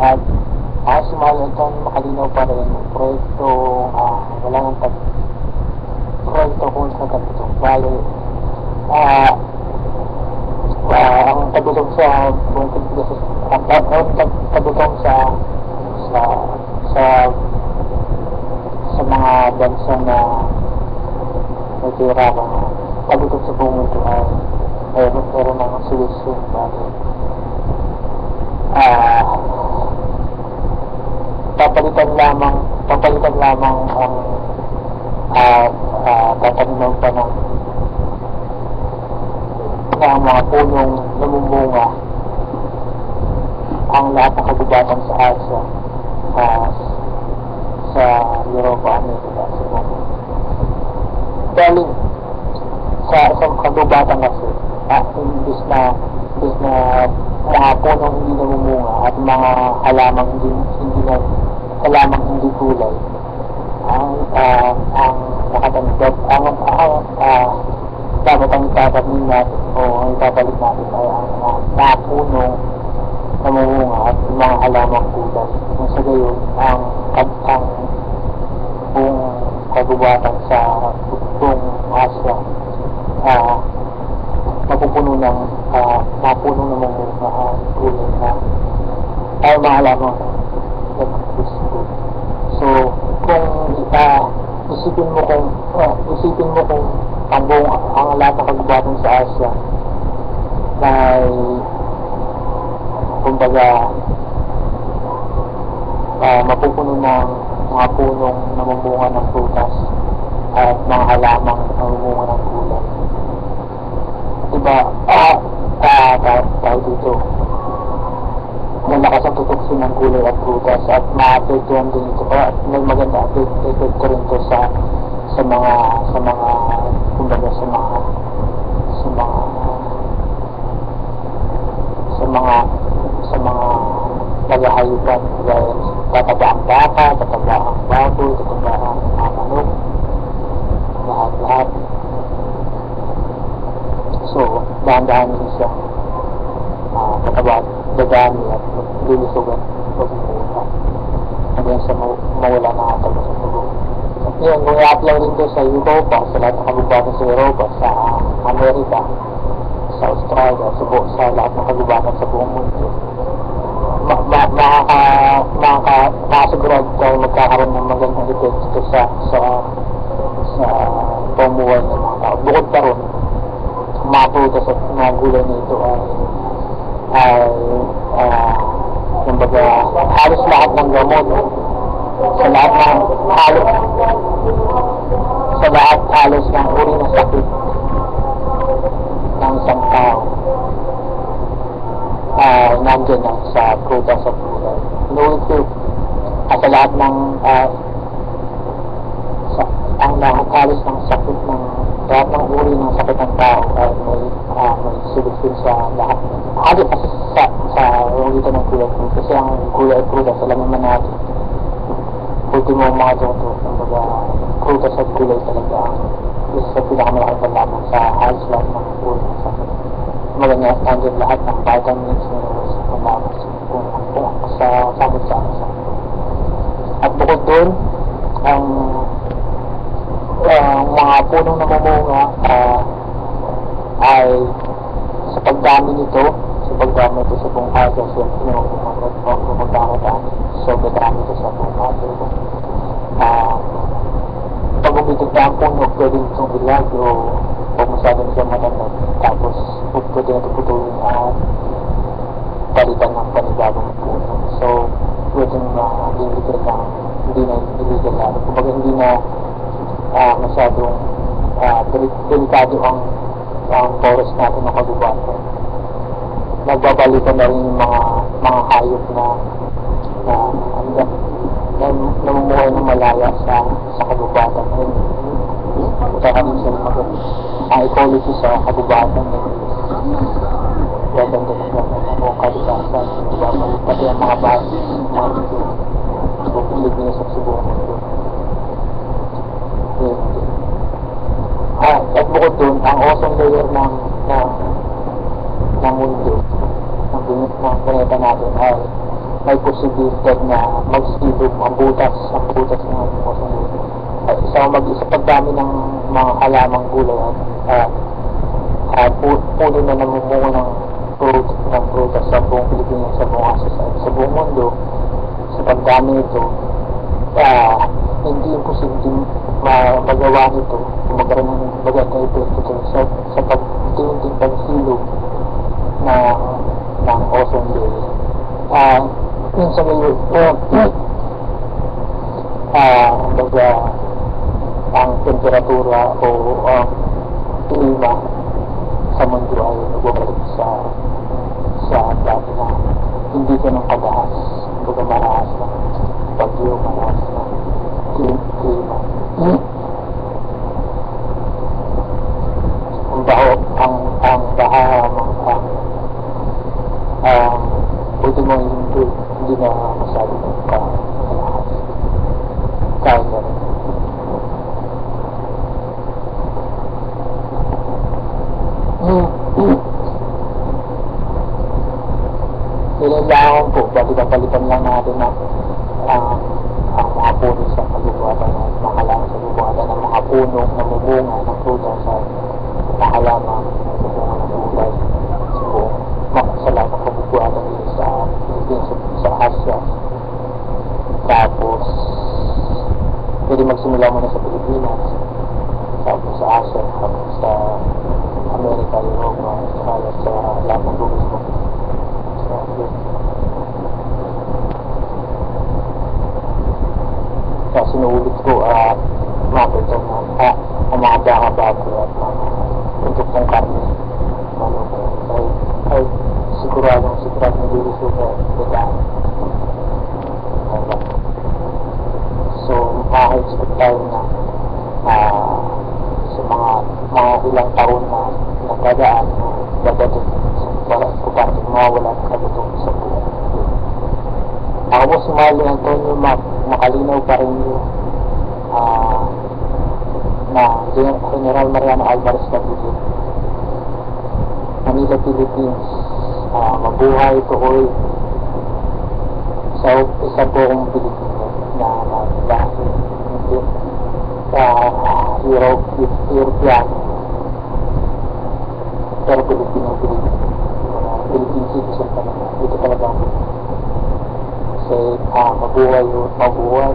At sumali itong makalinaw pa rin proyekto, wala nang proyekto kung sa Tabutong. Bali, ang Tabutong sa Tabutong sa mga bansa na nagkirapang Tabutong sa buong mundo ay meron ng solusyon. Bali, papalitan lamang ang tataniman pa ng mga punong namumunga ang lahat ng kagubatan sa Asia, sa Europa, Amerika, siguro. Galing sa kagubatan kasi, imbis na mga punong hindi namumunga at mga halamang hindi gulay, ang nakatanggap, dapat ang itatanim natin o ang itabalik natin ay ang mga punong namumunga at mga halamang gulay. Kung sa gayon, ang buong kagubatan sa buong Asia mapupuno ng mga punong namumunga at gulay na ay mga halamang nagpupusto. So, kung isipin mo kung ang lahat ng kagubatan sa Asia ay kumbaga mapupuno ng mga punong namumunga ng prutas at mga halamang namumunga ng gulay. Diba, tayo dito malakas ang tutuksin ng gulay at prutas at ma-apektuhan din ito at may maganda epekto rin ito sa mga kumbaga sa mga naghahayupan, dahil tataba ang baka, tataba ang baboy, tataba ang manok, lahat. So, dahan-dahan din siyang tataba, dadami at lilisugan pagmumula hanggang sa mawala na atag sa tubo. At yun, kung i-apply rin ito sa Europa, sa lahat ng kagubatan sa Europa, sa Amerika, sa Australia, sa lahat ng kagubatan sa buong mundo, makakasigurado tayo magkakaroon ng magandang epekto sa pamuhay ng mga tao. Bukod pa ron, mga prutas at mga gulay na ito ay kumbaga halos lahat ng gamot sa lahat halos ng uri ng sakit ng isang tao nandyan na sa prutas at gulay. Inulit sa lahat ng halos ng sakit ng lahat ng uri ng sakit ng tao ay may solusyon sa lahat. Halos kasi sa dito ng gulay at prutas, kasi ang gulay at prutas alam naman natin ultimo mga doktor, kumbaga prutas at gulay talaga isa sa pinakamalaking paglaman sa halos lahat ng uri ng sakit. Maganda nandyan lahat ng vitamins, minerals, paglaman sa sakit. At bukod doon, ang mga punong namumunga ay sa pagdami nito sa buong Asia, siyempre magdami sobrang dami ito sa buong Asia. Pag umitig na ang puno, pwede itong ilag o pag masyadong siya mananag, tapos pwede na ito putulin at palitan ng panibagong puno. So, pwede na limited lang, hindi na illegal na. Kumbaga hindi na masyadong delikado ang forest natin ng kagubatan. Nagbabalikan na rin yung mga hayop na namumuhay ng malaya sa kagubatan. Kaya din sila ang ecology sa kagubatan gaganda ng kalikasan, pati ang mga bahay, mga ito, bukulig nila sa subukan ito. At bukod dun, ang ozone layer ng mundo, ng planeta natin ay may posibilidad na magsilog ang butas ng Ozone Layer. Sa pagdami ng mga halamang gulay at puno na namumungo ng prutas sa buong Pilipinas, sa buong Asia, sa buong mundo. Sa pagdami ito, hindi imposibleng magawa nito, magkaroon ng bagat na epekto sa pagtinting pagsilog ng ozone layer. Minsan ang temperatura o ang klima sa mundo ay nagbabalik sa dati na hindi ganun kadaas, marahas ng bagyo, marahas ng klima. Ang pwede mo hindi na masyado kalahas. Kaya na rin. Kailangan po, balikan lang natin na ang mga puno sa kalubuatan at mga halaman sa kalubuatan ng mga puno na mumunga ng prutas sa mga halaman ng gulay sa lahat ng kalubuatan dito sa Pilipinas, sa Asia. Tapos pwede magsimula muna sa Pilipinas, tapos sa Asia, tapos sa Amerika, Europa, Australia, sa lahat ng lugar mo. Kaya sinuulit ko makita na ang mga baka-baboy at mga produktong karne ay siguradong nilulusog na begaan. So makaka-expect tayo na sa mga ilang taon na nagdadaan dadating para importante mawawala ang kabutong sa buong. Ako po si Marlon Antonio makalinaw pa rin yung na General Mariano Alvarez W. Manila, Philippines. Mabuhay tuloy sa isa po kong Pilipino na dahil hindi sa European pero Philippine citizen talaga. Dito talaga ako. Kasi mabuhay tuloy.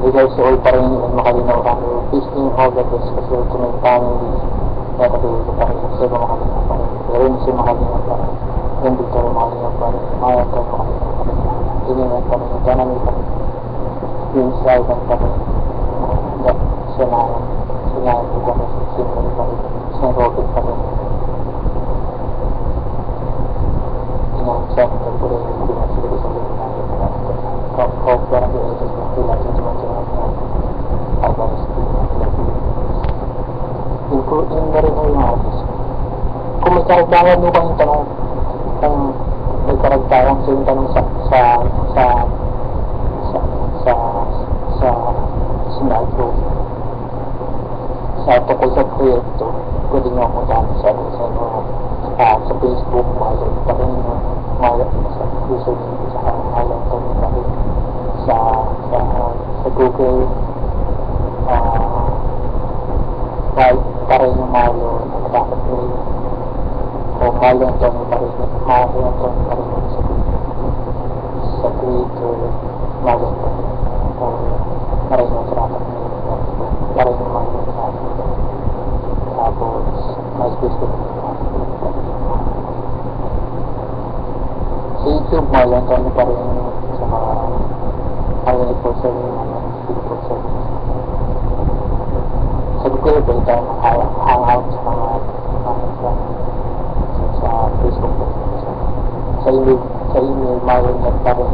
Guys, so all pa rin yung makalinaw kami visiting all the best kasi to my family nakatulog ko pa rin kasi makalinaw pa rin pero hindi siya makalinaw pa rin hindi tayo makalinaw pa rin mayroon tayo makalinaw pa rin iningat pa rin ganami pa rin yung slidean pa rin sinayan ko pa rin simple pa rin sinrocket pa rin inang-check ko rin yung pinasili sa rin namin kung parang yung edges na kailangan sa mga Alvarez yun na rin yung artist. Kung may karagdagan mo kayong tanong kung may karagdagan sa yung tanong sa sinaldo sa tukol sa proyekto pwede nyo ako dami sa Facebook malam pa rin sa user sa malam pa rin sa Google pa rin yung malo dapat may o malo ito pa rin sa Twitter malo ito o marin yung dapat pa rin yung malo tapos MySpace ko sa YouTube malo ito pa rin sa mga Hanggang po sa sabi ko ito tayo hangout sa mga sa Facebook sa email marinet pa rin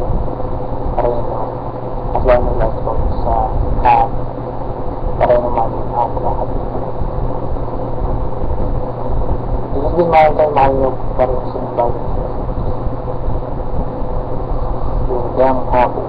as well as live talk sa pa rin naman ako lahat hindi maroon tayo marinet pa rin sa bagay yung hapon